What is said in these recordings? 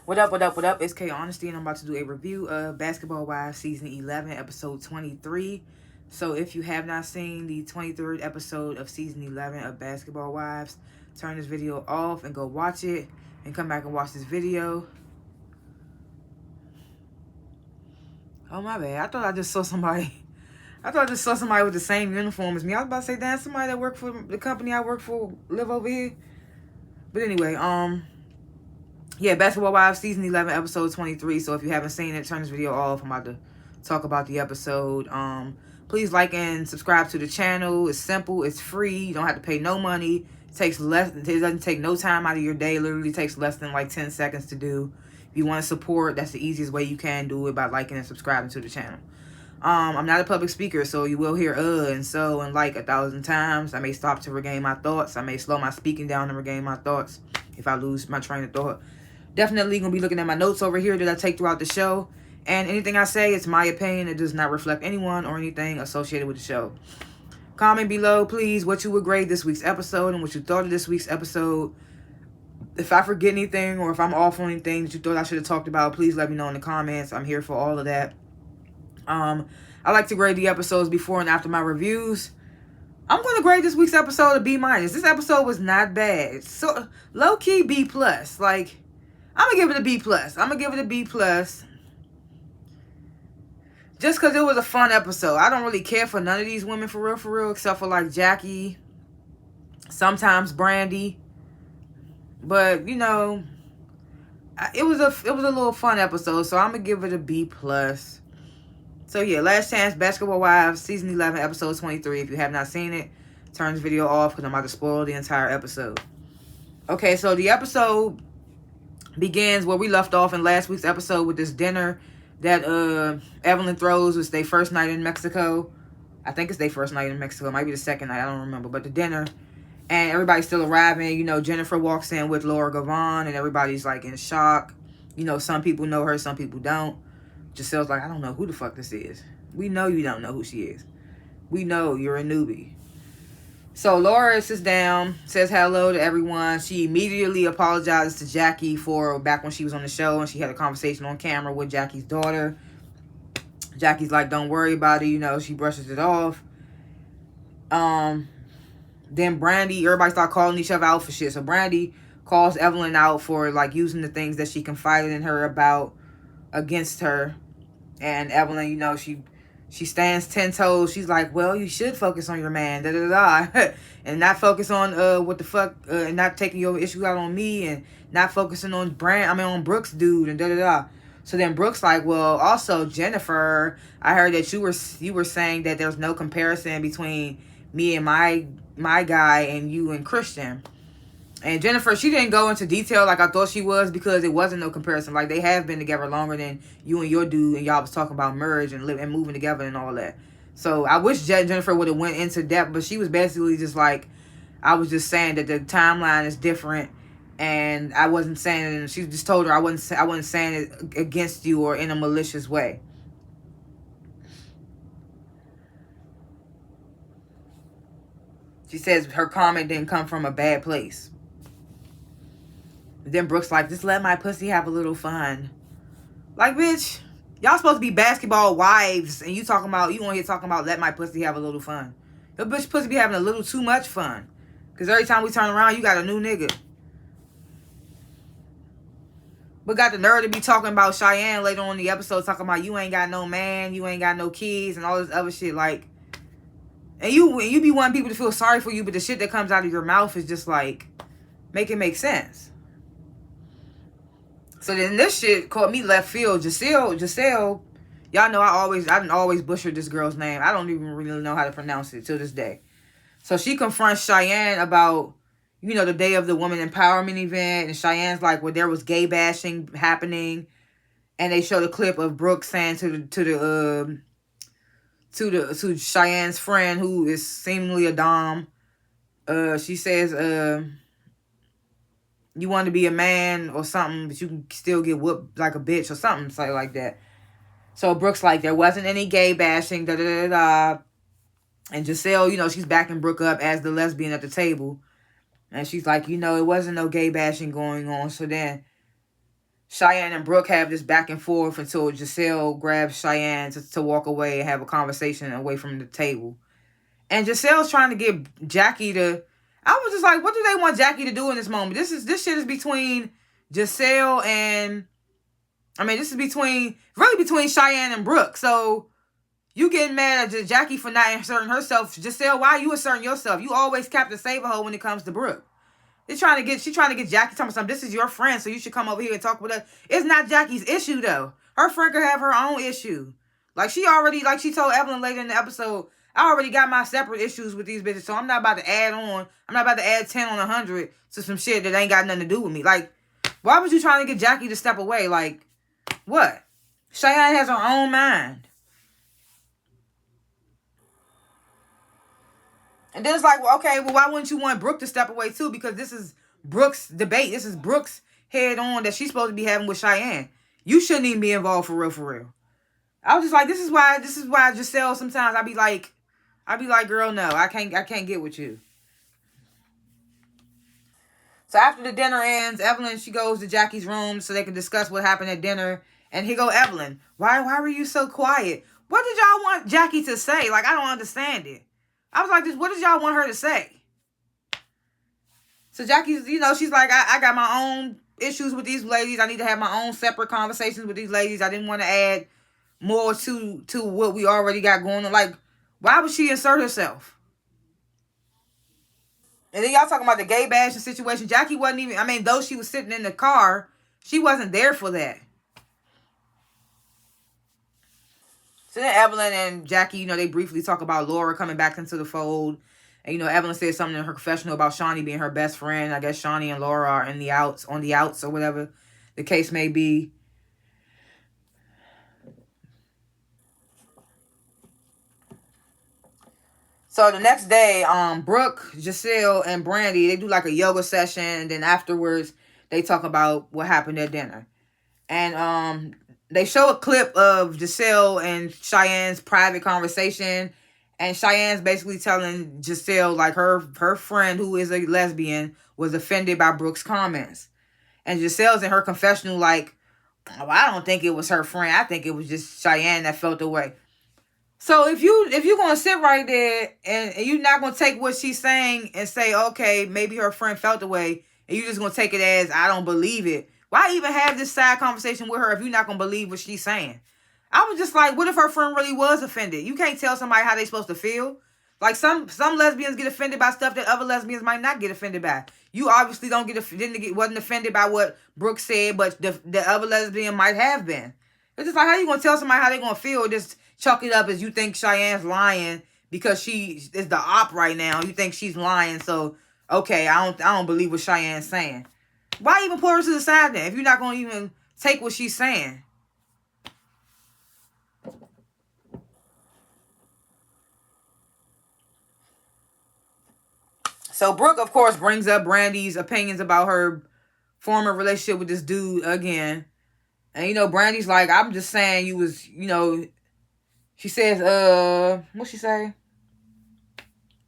What up, what up, what up? It's K.Honesty, and I'm about to do a review of Basketball Wives Season 11, Episode 23. So if you have not seen the 23rd episode of Season 11 of Basketball Wives, turn this video off and go watch it, and come back and watch this video. Oh, my bad. I thought I just saw somebody with the same uniform as me. I was about to say, damn, somebody that worked for the company I work for live over here. But anyway, yeah, Basketball Wives Season 11, Episode 23. So if you haven't seen it, turn this video off. I'm about to talk about the episode. Please like and subscribe to the channel. It's simple. It's free. You don't have to pay no money. It doesn't take no time out of your day. It literally takes less than like 10 seconds to do. If you want to support, that's the easiest way you can do it, by liking and subscribing to the channel. I'm not a public speaker, so you will hear and so and like 1,000 times. I may stop to regain my thoughts. I may slow my speaking down to regain my thoughts if I lose my train of thought. Definitely going to be looking at my notes over here that I take throughout the show. And anything I say, it's my opinion. It does not reflect anyone or anything associated with the show. Comment below, please, what you would grade this week's episode and what you thought of this week's episode. If I forget anything or if I'm off on anything that you thought I should have talked about, please let me know in the comments. I'm here for all of that. I like to grade the episodes before and after my reviews. I'm going to grade this week's episode a B-. This episode was not bad. So low-key B+. Like, I'm going to give it a B+. I'm going to give it a B+. Just because it was a fun episode. I don't really care for none of these women for real, except for like Jackie, sometimes Brandy. But, you know, it was a little fun episode, so I'm going to give it a B+. So yeah, Last Chance Basketball Wives Season 11, Episode 23. If you have not seen it, turn this video off because I'm about to spoil the entire episode. Okay, so the episode begins where we left off in last week's episode with this dinner that Evelyn throws. It's their first night in Mexico. I think it's their first night in Mexico. It might be the second night. I don't remember. But the dinner. And everybody's still arriving. You know, Jennifer walks in with Laura Gavon, and everybody's like in shock. You know, some people know her, some people don't. Giselle's like, I don't know who the fuck this is. We know you don't know who she is. We know you're a newbie. So Laura sits down, says hello to everyone. She immediately apologizes to Jackie for back when she was on the show and she had a conversation on camera with Jackie's daughter. Jackie's like, don't worry about it. You know, she brushes it off. Then Brandy, everybody start calling each other out for shit. So Brandy calls Evelyn out for like using the things that she confided in her about against her. And Evelyn, you know, she stands 10 toes. She's like, well, you should focus on your man, da-da-da-da. And not focus on what the fuck, and not taking your issues out on me, and not focusing on on Brooks' dude, and da-da-da. So then Brooks like, well, also, Jennifer, I heard that you were saying that there's no comparison between me and my guy and you and Christian. And Jennifer, she didn't go into detail like I thought she was because it wasn't no comparison. Like, they have been together longer than you and your dude, and y'all was talking about marriage and moving together and all that. So I wish Jennifer would have went into depth, but she was basically just like, I was just saying that the timeline is different, and I wasn't saying it. And she just told her I wasn't saying it against you or in a malicious way. She says her comment didn't come from a bad place. Then Brooks like, just let my pussy have a little fun. Like, bitch, y'all supposed to be basketball wives, and you on here talking about let my pussy have a little fun. Your bitch pussy be having a little too much fun. Because every time we turn around, you got a new nigga. But got the nerve to be talking about Cheyenne later on in the episode, talking about you ain't got no man, you ain't got no kids, and all this other shit. Like, and you be wanting people to feel sorry for you, but the shit that comes out of your mouth is just like, make it make sense. So then this shit caught me left field. Giselle, y'all know I didn't always butcher this girl's name. I don't even really know how to pronounce it till this day. So she confronts Cheyenne about, you know, the day of the woman empowerment event, and Cheyenne's like, well, there was gay bashing happening, and they showed a clip of Brooke saying to Cheyenne's friend, who is seemingly a dom, she says, you want to be a man or something, but you can still get whooped like a bitch or something like that. So Brooke's like, there wasn't any gay bashing, da-da-da-da. And Giselle, you know, she's backing Brooke up as the lesbian at the table. And she's like, you know, it wasn't no gay bashing going on. So then Cheyenne and Brooke have this back and forth until Giselle grabs Cheyenne to walk away and have a conversation away from the table. And Giselle's trying to get Jackie to... I was just like, what do they want Jackie to do in this moment? This shit is between Giselle and... this is really between Cheyenne and Brooke. So, you getting mad at Jackie for not asserting herself. Giselle, why are you asserting yourself? You always Captain Save-A-Hoe when it comes to Brooke. She's trying to get Jackie talking something. This is your friend, so you should come over here and talk with her. It's not Jackie's issue, though. Her friend could have her own issue. Like she told Evelyn later in the episode, I already got my separate issues with these bitches, so I'm not about to add 10 on 100 to some shit that ain't got nothing to do with me. Like, why was you trying to get Jackie to step away? Like, what? Cheyenne has her own mind. And then it's like, well, okay, well, why wouldn't you want Brooke to step away too? Because this is Brooke's debate. This is Brooke's head on that she's supposed to be having with Cheyenne. You shouldn't even be involved for real, for real. I was just like, this is why Giselle sometimes I be like, girl, no, I can't get with you. So after the dinner ends, Evelyn, she goes to Jackie's room so they can discuss what happened at dinner. And here go Evelyn. Why were you so quiet? What did y'all want Jackie to say? Like, I don't understand it. I was like, what did y'all want her to say? So Jackie's, she's like, I got my own issues with these ladies. I need to have my own separate conversations with these ladies. I didn't want to add more to what we already got going on. Like, why would she insert herself? And then y'all talking about the gay bashing situation. Jackie wasn't even, though she was sitting in the car, she wasn't there for that. So then Evelyn and Jackie, they briefly talk about Laura coming back into the fold. And, Evelyn said something in her confessional about Shawnee being her best friend. I guess Shawnee and Laura are on the outs or whatever the case may be. So the next day, Brooke, Giselle, and Brandy, they do like a yoga session. And then afterwards, they talk about what happened at dinner. And they show a clip of Giselle and Cheyenne's private conversation. And Cheyenne's basically telling Giselle, like, her friend, who is a lesbian, was offended by Brooke's comments. And Giselle's in her confessional like, oh, I don't think it was her friend. I think it was just Cheyenne that felt the way. So if you're going to sit right there and you're not going to take what she's saying and say, okay, maybe her friend felt the way, and you're just going to take it as, I don't believe it. Why even have this side conversation with her if you're not going to believe what she's saying? I was just like, what if her friend really was offended? You can't tell somebody how they're supposed to feel. Like some lesbians get offended by stuff that other lesbians might not get offended by. You obviously wasn't offended by what Brooke said, but the other lesbian might have been. It's just like, how you going to tell somebody how they're going to feel? Just chalk it up as you think Cheyenne's lying because she is the op right now. You think she's lying, so okay, I don't believe what Cheyenne's saying. Why even put her to the side then if you're not going to even take what she's saying? So Brooke, of course, brings up Brandy's opinions about her former relationship with this dude again. And, Brandy's like, I'm just saying you was, she says, what'd she say?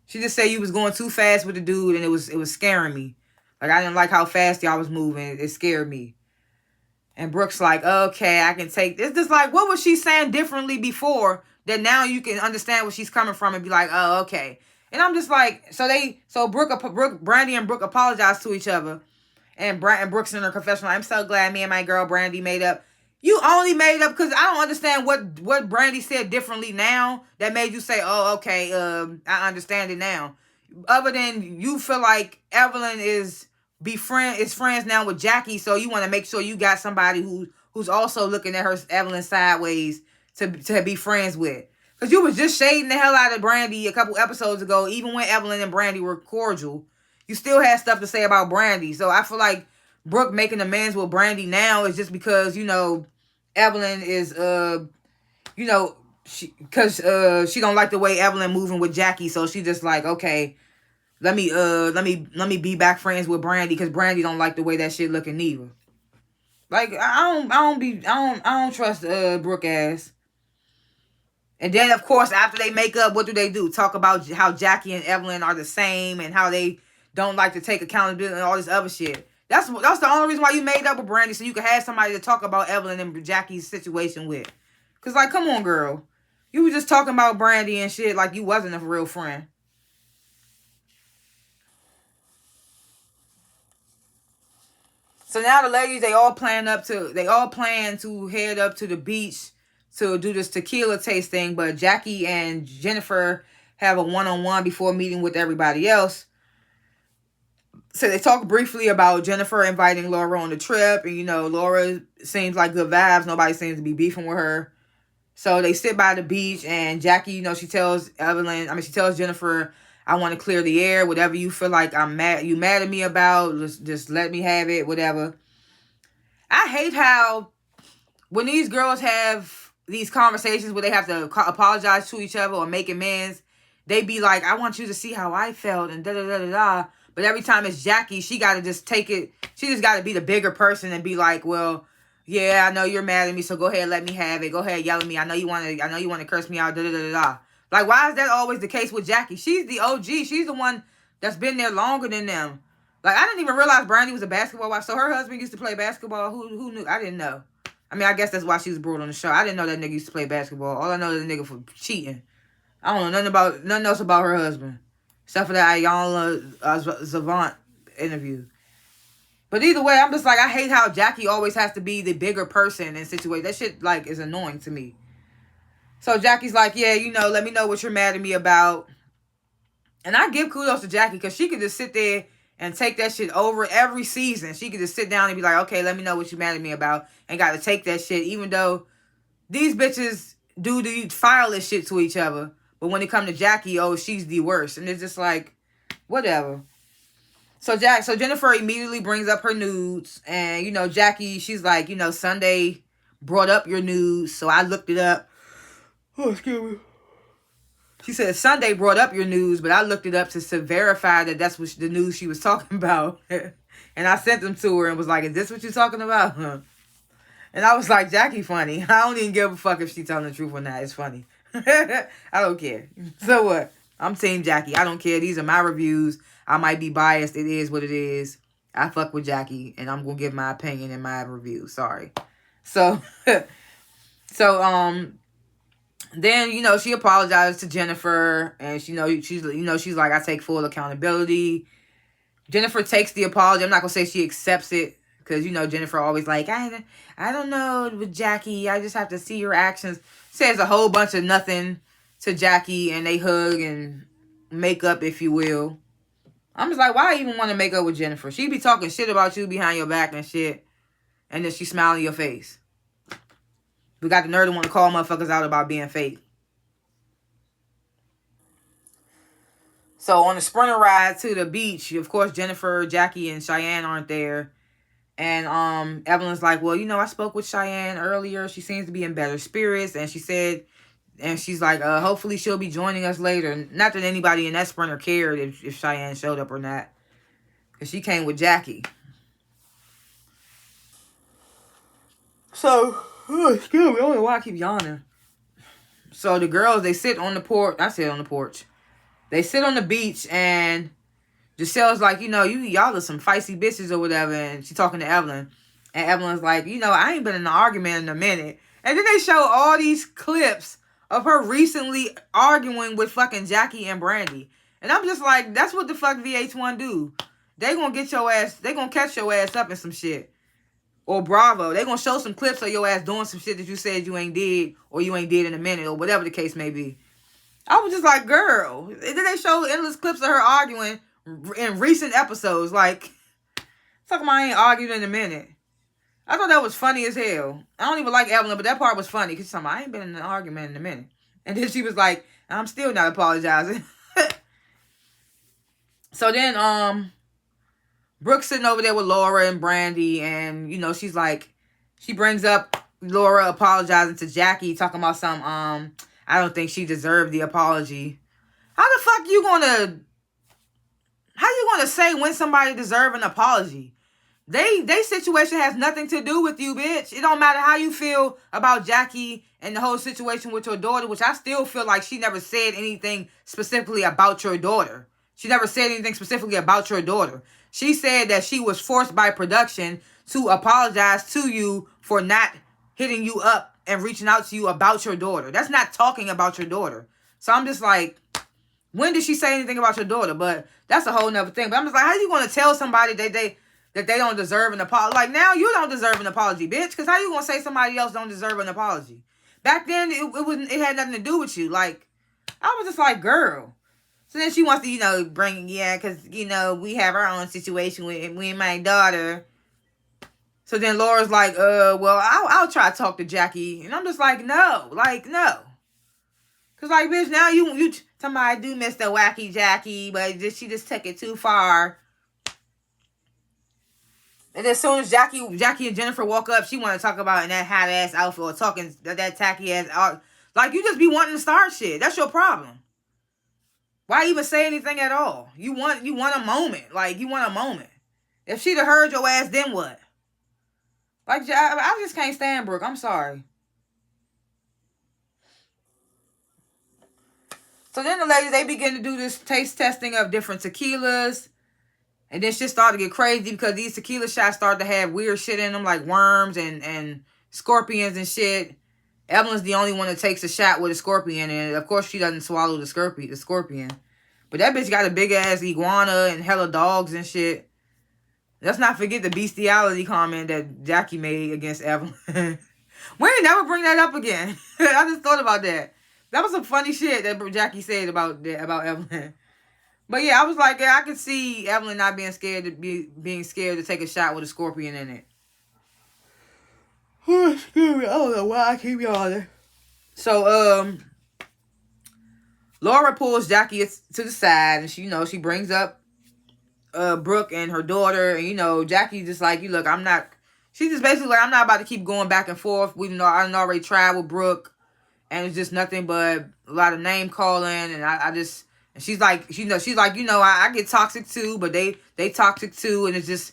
She just said you was going too fast with the dude and it was scaring me. Like, I didn't like how fast y'all was moving. It scared me. And Brooke's like, okay, I can take this. Just like, what was she saying differently before that now you can understand where she's coming from and be like, oh, okay. And I'm just like, so Brandy and Brooke apologize to each other. And Brooke's in her confessional, I'm so glad me and my girl Brandy made up. You only made it up because I don't understand what Brandy said differently now that made you say, oh, okay, I understand it now. Other than you feel like Evelyn is friends now with Jackie, so you want to make sure you got somebody who's also looking at her Evelyn sideways to be friends with. Because you was just shading the hell out of Brandy a couple episodes ago, even when Evelyn and Brandy were cordial. You still had stuff to say about Brandy. So I feel like Brooke making amends with Brandy now is just because, Evelyn is, she don't like the way Evelyn moving with Jackie. So she just like, okay, let me be back friends with Brandy because Brandy don't like the way that shit looking neither. Like, I don't trust Brooke ass. And then, of course, after they make up, what do? Talk about how Jackie and Evelyn are the same and how they don't like to take accountability and all this other shit. That's the only reason why you made up with Brandy, so you could have somebody to talk about Evelyn and Jackie's situation with. Cause like, come on, girl. You were just talking about Brandy and shit like you wasn't a real friend. So now the ladies, they all plan to head up to the beach to do this tequila tasting, but Jackie and Jennifer have a one-on-one before meeting with everybody else. So they talk briefly about Jennifer inviting Laura on the trip, and Laura seems like good vibes. Nobody seems to be beefing with her. So they sit by the beach, and Jackie, she tells she tells Jennifer, I want to clear the air. Whatever you feel like you mad at me about, just let me have it, whatever. I hate how when these girls have these conversations where they have to apologize to each other or make amends, they be like, I want you to see how I felt and da-da-da-da-da. But every time it's Jackie, she got to just take it. She just got to be the bigger person and be like, well, yeah, I know you're mad at me, so go ahead, let me have it. Go ahead, yell at me. I know you want to curse me out, da-da-da-da-da. Like, why is that always the case with Jackie? She's the OG. She's the one that's been there longer than them. Like, I didn't even realize Brandy was a basketball wife. So her husband used to play basketball. Who knew? I didn't know. I mean, I guess that's why she was brought on the show. I didn't know that nigga used to play basketball. All I know is the nigga for cheating. I don't know nothing else about her husband. Except for that Ayanna Savant interview. But either way, I'm just like, I hate how Jackie always has to be the bigger person in situations. That shit, like, is annoying to me. So Jackie's like, yeah, let me know what you're mad at me about. And I give kudos to Jackie because she could just sit there and take that shit over every season. She could just sit down and be like, okay, let me know what you're mad at me about. And got to take that shit, even though these bitches do the fireless shit to each other. But when it comes to Jackie, oh, she's the worst. And it's just like, whatever. So Jennifer immediately brings up her nudes. And, Jackie, she's like, Sunday brought up your nudes. So I looked it up. Oh, excuse me. She said, Sunday brought up your news, but I looked it up to verify that that's what the news she was talking about. And I sent them to her and was like, is this what you're talking about? Huh? And I was like, Jackie funny. I don't even give a fuck if she's telling the truth or not. It's funny. I don't care. So what? I'm Team Jackie. I don't care. These are my reviews. I might be biased. It is what it is. I fuck with Jackie, and I'm going to give my opinion in my review. Sorry. So, then, she apologized to Jennifer, and she's like, I take full accountability. Jennifer takes the apology. I'm not going to say she accepts it, because, Jennifer always like, I don't know with Jackie. I just have to see your actions. Says a whole bunch of nothing to Jackie, and they hug and make up, if you will. I'm just like, why even want to make up with Jennifer? She be talking shit about you behind your back and shit, and then she smile in your face. We got the nerve to want to call motherfuckers out about being fake. So on the sprinter ride to the beach, of course, Jennifer, Jackie, and Cheyenne aren't there. And Evelyn's like, well, I spoke with Cheyenne earlier. She seems to be in better spirits. And she's like, hopefully she'll be joining us later. Not that anybody in that sprinter cared if Cheyenne showed up or not. Because she came with Jackie. So, excuse me, I don't know why I keep yawning. So the girls, they sit on the porch. I sit on the porch. They sit on the beach, and Giselle's like, y'all are some feisty bitches or whatever. And she's talking to Evelyn. And Evelyn's like, I ain't been in an argument in a minute. And then they show all these clips of her recently arguing with fucking Jackie and Brandy. And I'm just like, that's what the fuck VH1 do. They gonna get your ass, they gonna catch your ass up in some shit. Or Bravo. They gonna show some clips of your ass doing some shit that you said you ain't did, or you ain't did in a minute, or whatever the case may be. I was just like, girl. And then they show endless clips of her arguing in recent episodes. Like, fuck I ain't argued in a minute. I thought that was funny as hell. I don't even like Evelyn, but that part was funny. Because she's like, I ain't been in an argument in a minute. And then she was like, I'm still not apologizing. So then, Brooke's sitting over there with Laura and Brandy. And, she's like, she brings up Laura apologizing to Jackie, talking about some, I don't think she deserved the apology. How the fuck you gonna say when somebody deserve an apology? They situation has nothing to do with you, bitch. It don't matter how you feel about Jackie and the whole situation with your daughter, which I still feel like she never said anything specifically about your daughter. She never said anything specifically about your daughter. She said that she was forced by production to apologize to you for not hitting you up and reaching out to you about your daughter. That's not talking about your daughter. So I'm just like, when did she say anything about your daughter? But that's a whole nother thing. But I'm just like, how you going to tell somebody that they don't deserve an apology? Like, now you don't deserve an apology, bitch. Because how you going to say somebody else don't deserve an apology? Back then, it had nothing to do with you. Like, I was just like, girl. So then she wants to, bring, because, we have our own situation with me and my daughter. So then Laura's like, well, I'll try to talk to Jackie. And I'm just like, no. Like, no. Because, like, bitch, now you somebody do miss the wacky Jackie, but she just took it too far. And as soon as Jackie and Jennifer walk up, she want to talk about in that hot-ass outfit or talking that tacky-ass out. Like, you just be wanting to start shit. That's your problem. Why even say anything at all? You want a moment. Like, you want a moment. If she'd have heard your ass, then what? Like, I just can't stand Brooke. I'm sorry. So then the ladies, they begin to do this taste testing of different tequilas. And then shit started to get crazy because these tequila shots started to have weird shit in them, like worms and scorpions and shit. Evelyn's the only one that takes a shot with a scorpion, and of course she doesn't swallow the scorpion. But that bitch got a big ass iguana and hella dogs and shit. Let's not forget the bestiality comment that Jackie made against Evelyn. We ain't never bring that up again. I just thought about that. That was some funny shit that Jackie said about Evelyn. But yeah, I was like, yeah, I could see Evelyn not being scared to take a shot with a scorpion in it. Oh, excuse me. I don't know why I keep yawning. So, Laura pulls Jackie to the side, and she brings up Brooke and her daughter, and Jackie just like, you look, she's just basically like, I'm not about to keep going back and forth. I already tried with Brooke, and it's just nothing but a lot of name calling, and and she's like, I get toxic too, but they toxic too, and it's just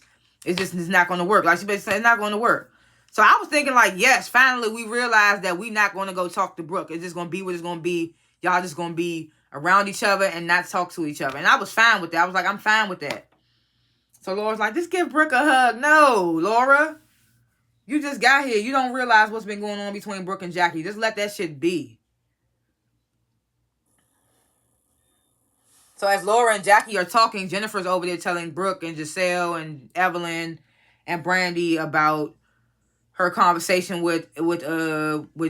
not going to work. Like she basically said, it's not going to work. So I was thinking like, yes, finally we realized that we're not going to go talk to Brooke. It's just going to be what it's going to be. Y'all just going to be around each other and not talk to each other. And I was fine with that. I was like, I'm fine with that. So Laura's like, just give Brooke a hug. No, Laura. You just got here. You don't realize what's been going on between Brooke and Jackie. Just let that shit be. So as Laura and Jackie are talking, Jennifer's over there telling Brooke and Giselle and Evelyn and Brandy about her conversation with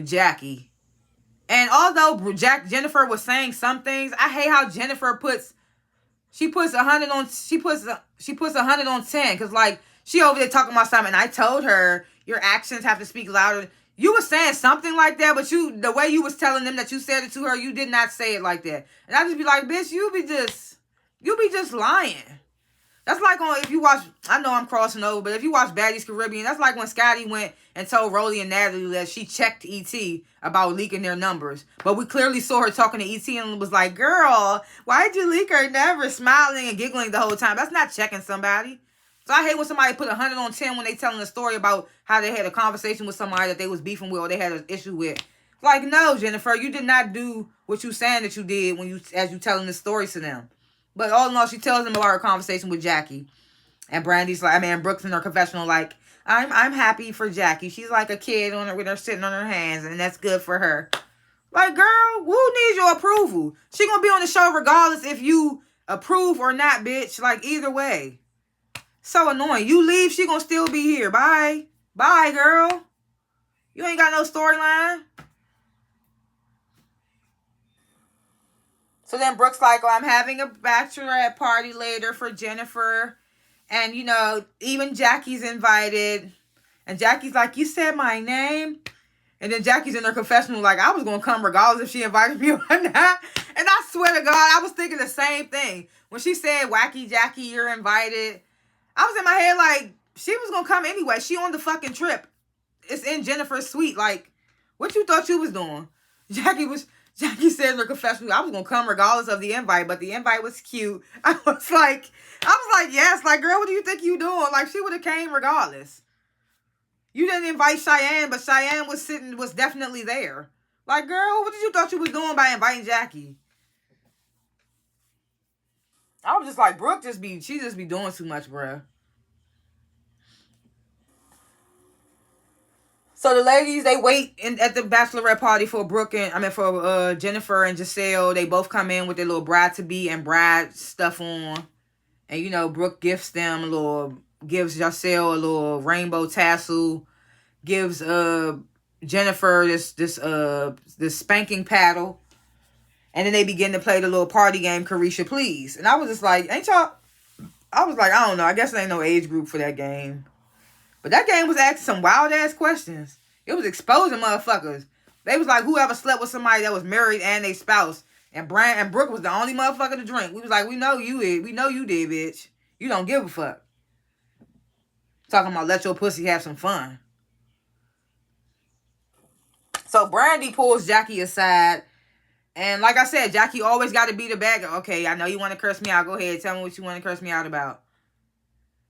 Jackie. And although Jennifer was saying some things, I hate how Jennifer puts 100 on 10, because like she over there talking about something. And I told her your actions have to speak louder. You were saying something like that, but the way you was telling them that you said it to her, you did not say it like that. And I just be like, bitch, you be just lying. That's like if you watch, I know I'm crossing over, but if you watch Baddies Caribbean, that's like when Scotty went and told Rolly and Natalie that she checked E.T. about leaking their numbers. But we clearly saw her talking to E.T. and was like, girl, why'd you leak her number? Smiling and giggling the whole time. That's not checking somebody. So I hate when somebody put 100 on 10 when they telling a story about how they had a conversation with somebody that they was beefing with or they had an issue with. Like, no, Jennifer, you did not do what you saying that you did as you telling the story to them. But all in all, she tells them about her conversation with Jackie. And Brandy's like, Brooke's in her confessional like, I'm happy for Jackie. She's like a kid with her sitting on her hands, and that's good for her. Like, girl, who needs your approval? She gonna be on the show regardless if you approve or not, bitch. Like, either way. So annoying. You leave, she gonna still be here. Bye. Bye, girl. You ain't got no storyline. So then Brooke's like, oh, I'm having a bachelorette party later for Jennifer. And, even Jackie's invited. And Jackie's like, you said my name? And then Jackie's in her confessional like, I was going to come regardless if she invited me or not. And I swear to God, I was thinking the same thing. When she said, wacky Jackie, you're invited. I was in my head like, she was going to come anyway. She on the fucking trip. It's in Jennifer's suite. Like, what you thought you was doing? Jackie said in her confessional, I was going to come regardless of the invite, but the invite was cute. I was like, yes. Like, girl, what do you think you doing? Like, she would have came regardless. You didn't invite Cheyenne, but Cheyenne was definitely there. Like, girl, what did you thought you was doing by inviting Jackie? I was just like, Brooke she just be doing too much, bruh. So the ladies, they wait at the bachelorette party for for Jennifer and Giselle. They both come in with their little bride to be and bride stuff on, and Brooke gives Giselle a little rainbow tassel, gives Jennifer this spanking paddle, and then they begin to play the little party game, Carisha Please. And I was just like, I was like, I don't know, I guess there ain't no age group for that game. But that game was asking some wild ass questions. It was exposing motherfuckers. They was like, whoever slept with somebody that was married and they spouse. And Brooke was the only motherfucker to drink. We was like, we know you did, bitch. You don't give a fuck. Talking about let your pussy have some fun. So Brandy pulls Jackie aside. And like I said, Jackie always got to be the bad guy. Okay, I know you want to curse me out. Go ahead. Tell me what you want to curse me out about.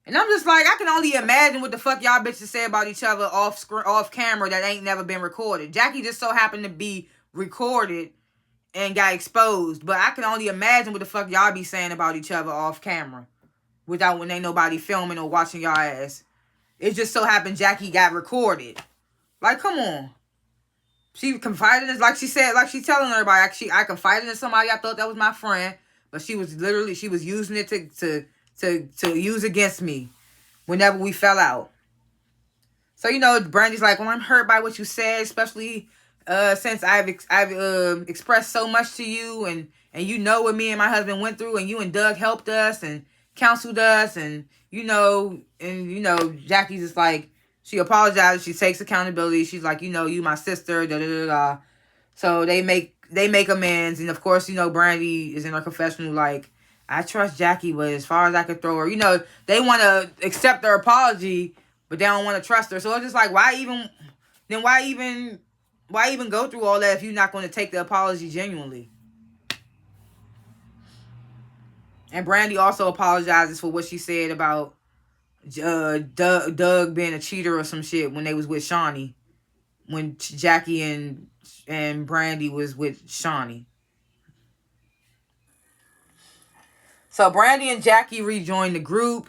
And I'm just like, I can only imagine what the fuck y'all bitches say about each other off camera that ain't never been recorded. Jackie just so happened to be recorded and got exposed. But I can only imagine what the fuck y'all be saying about each other off camera. When ain't nobody filming or watching y'all ass. It just so happened Jackie got recorded. Like, come on. She confided in, like she said, like she telling everybody, I confided in somebody, I thought that was my friend. But she was using it to use against me whenever we fell out. So, Brandy's like, well, I'm hurt by what you said, especially since I've expressed so much to you, and you know what me and my husband went through, and you and Doug helped us and counseled us, and Jackie's just like, she apologizes, she takes accountability, she's like, you my sister, da da da da. So they make amends, and of course, Brandy is in her confessional like, I trust Jackie, but as far as I could throw her, they want to accept their apology, but they don't want to trust her. So it's just like, why even go through all that if you're not going to take the apology genuinely? And Brandy also apologizes for what she said about Doug being a cheater or some shit when they was with Shawnee, when Jackie and Brandy was with Shawnee. So Brandy and Jackie rejoined the group.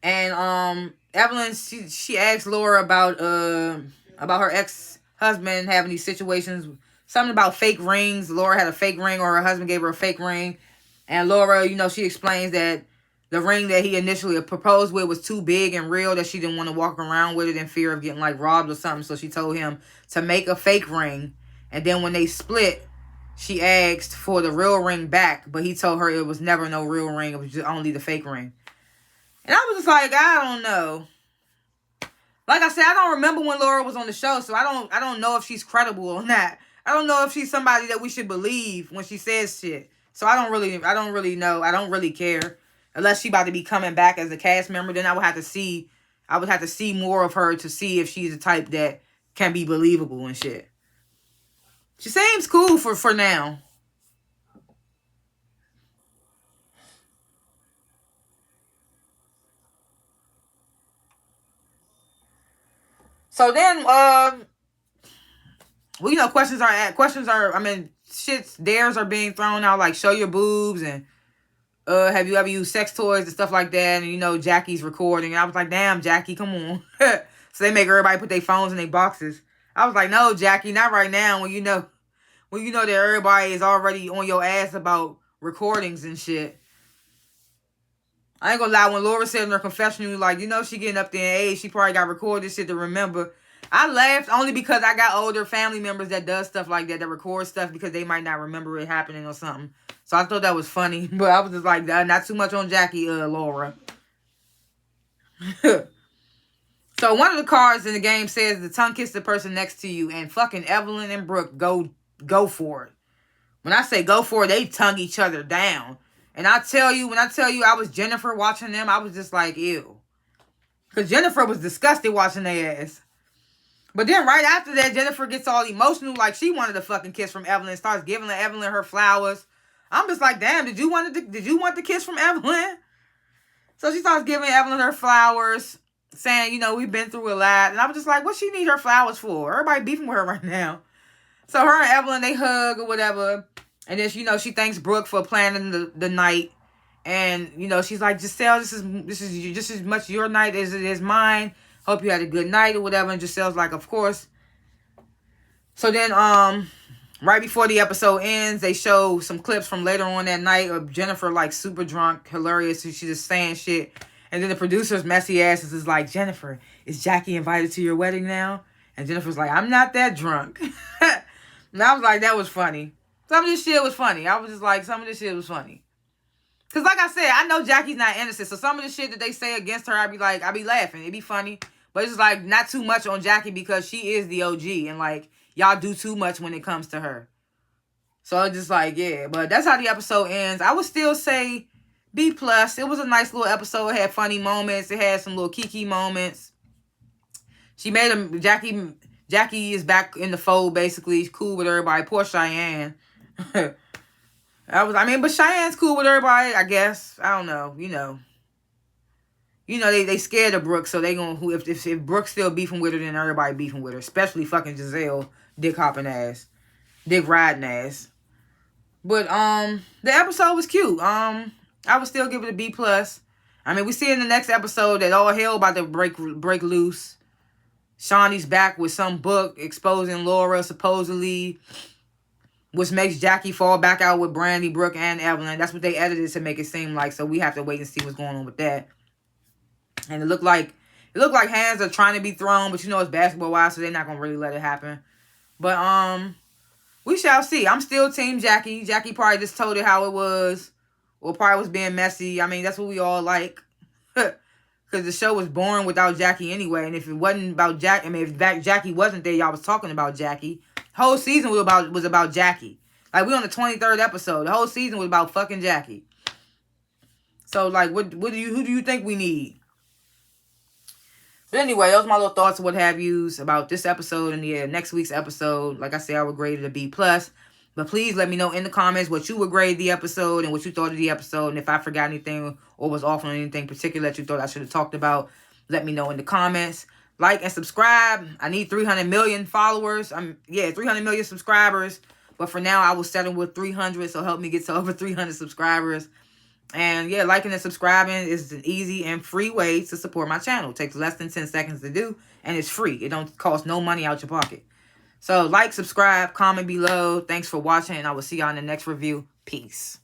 And Evelyn, she asked Laura about her ex-husband having these situations. Something about fake rings. Laura had a fake ring, or her husband gave her a fake ring. And Laura, she explains that the ring that he initially proposed with was too big and real, that she didn't want to walk around with it in fear of getting like robbed or something. So she told him to make a fake ring. And then when they split, she asked for the real ring back, but he told her it was never no real ring. It was just only the fake ring. And I was just like, I don't know. Like I said, I don't remember when Laura was on the show, so I don't know if she's credible or not. I don't know if she's somebody that we should believe when she says shit. So I don't really know. I don't really care. Unless she about to be coming back as a cast member, then I would have to see more of her to see if she's the type that can be believable and shit. She seems cool for now. So then, dares are being thrown out, like show your boobs and have you ever used sex toys and stuff like that? And Jackie's recording, and I was like, damn, Jackie, come on. So they make everybody put their phones in their boxes. I was like, no, Jackie, not right now. When you know that everybody is already on your ass about recordings and shit. I ain't gonna lie, when Laura said in her confessional, like, she getting up there in age, she probably got recorded shit to remember. I laughed only because I got older family members that does stuff like that record stuff because they might not remember it happening or something. So I thought that was funny. But I was just like, not too much on Jackie, Laura. So one of the cards in the game says the tongue kiss the person next to you, and fucking Evelyn and Brooke go for it. When I say go for it, they tongue each other down. And when I tell you I was Jennifer watching them, I was just like, ew. Because Jennifer was disgusted watching their ass. But then right after that, Jennifer gets all emotional, like she wanted a fucking kiss from Evelyn, starts giving Evelyn her flowers. I'm just like, damn, did you want the kiss from Evelyn? So she starts giving Evelyn her flowers, saying, we've been through a lot. And I was just like, what she need her flowers for? Everybody beefing with her right now. So her and Evelyn, they hug or whatever. And then, she thanks Brooke for planning the night. And, she's like, Giselle, this is just as much your night as it is mine. Hope you had a good night or whatever. And Giselle's like, of course. So then, right before the episode ends, they show some clips from later on that night of Jennifer, like, super drunk, hilarious. She's just saying shit. And then the producer's messy asses is like, Jennifer, is Jackie invited to your wedding now? And Jennifer's like, I'm not that drunk. And I was like, that was funny. Some of this shit was funny. I was just like, some of this shit was funny. Because like I said, I know Jackie's not innocent. So some of the shit that they say against her, I be laughing. It'd be funny. But it's like, not too much on Jackie because she is the OG. And like, y'all do too much when it comes to her. So it's just like, yeah. But that's how the episode ends. I would still say B+. It was a nice little episode. It had funny moments. It had some little kiki moments. She made him, Jackie is back in the fold, basically. She's cool with everybody. Poor Cheyenne. But Cheyenne's cool with everybody, I guess. I don't know, they scared of Brooke, so they gonna, if Brooke's still beefing with her, then everybody beefing with her. Especially fucking Giselle, dick hopping ass. Dick riding ass. But, the episode was cute. I would still give it a B+. We see in the next episode that all hell about to break loose. Shawnee's back with some book exposing Laura, supposedly, which makes Jackie fall back out with Brandy, Brooke, and Evelyn. That's what they edited to make it seem like, so we have to wait and see what's going on with that. And it looked like hands are trying to be thrown, but it's basketball-wise, so they're not going to really let it happen. But, we shall see. I'm still Team Jackie. Jackie probably just told it how it was, or probably was being messy. That's what we all like. Because the show was boring without Jackie anyway. And if it wasn't about Jackie, if Jackie wasn't there, y'all was talking about Jackie. Whole season was about Jackie. Like, we on the 23rd episode. The whole season was about fucking Jackie. So, like, who do you think we need? But anyway, those are my little thoughts and what have yous about this episode and next week's episode. Like I said, I would grade it a B+. But please let me know in the comments what you would grade the episode and what you thought of the episode. And if I forgot anything or was off on anything particular that you thought I should have talked about, let me know in the comments. Like and subscribe. I need 300 million followers. 300 million subscribers. But for now, I will settle with 300. So help me get to over 300 subscribers. And yeah, liking and subscribing is an easy and free way to support my channel. It takes less than 10 seconds to do. And it's free. It don't cost no money out your pocket. So like, subscribe, comment below. Thanks for watching. And I will see y'all in the next review. Peace.